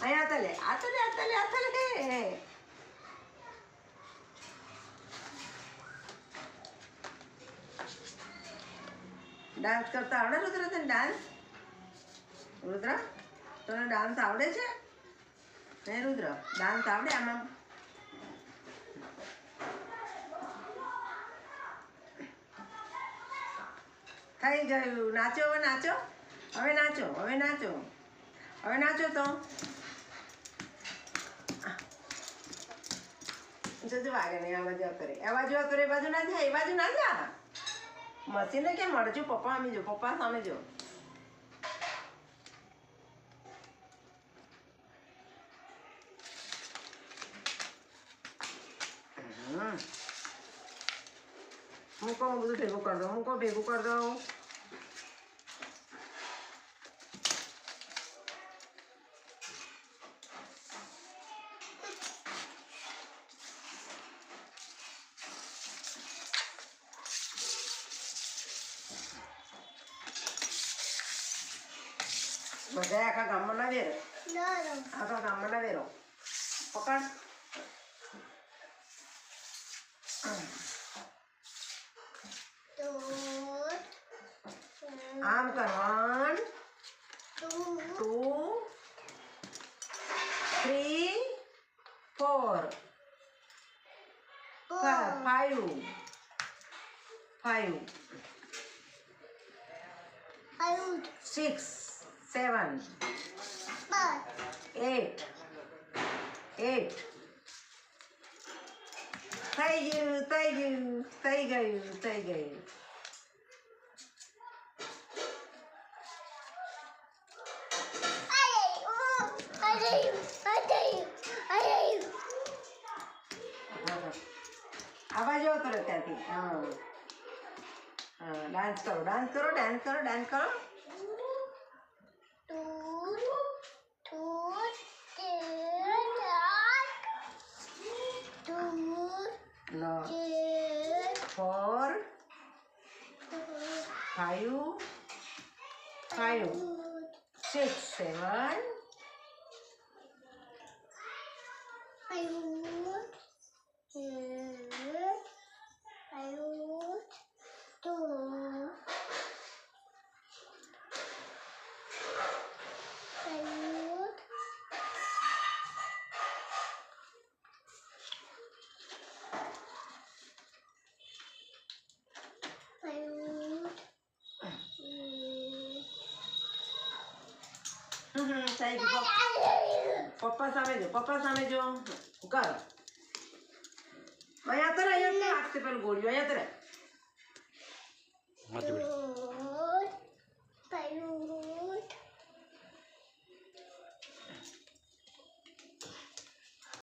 અહીંયા તલે આ તલે આ તલે આ તલે ડાન્સ કરતા આવડે રુદ્ર તને ડાન્સ? રુદ્ર તને ડાન્સ આવડે છે? હે રુદ્ર ડાન્સ આવડે આમાં? થઈ ગયું. નાચો હવે નાચો, હવે નાચો, હવે નાચો, હવે નાચો તો જોજો વાગે નહીં. આ બાજુ કરે, આ બાજુ કરે, એ બાજુ ના જાય, એ બાજુ ના જા. મશીને કેમ મળજો? પપ્પા સામે જો, પપ્પા સામે જો. મૂકો બધું ભેગું કરી દો, મૂકો ભેગું કરી દો. બધા આખા ગામમાં ના વેરો, આખા ગામમાં ના વેરો. પકડ. આમ કર. 1 2 3 4 5 6 7 8 થઈ ગયું, થઈ ગયું, થઈ ગયું, થઈ ગયું. આવાજ આવતો રહે ત્યાંથી. હા હા, ડાન્સ કરો, ડાન્સ કરો, ડાન્સ કરો, ડાન્સ કરો. No. 4 5 6 7 થઈ ગયું. પપ્પા સામે જો, પપ્પા સામે જો. કર. અહીંયા તો અહીંયા આપશે પેલું ગોળીઓ. અહીંયા તો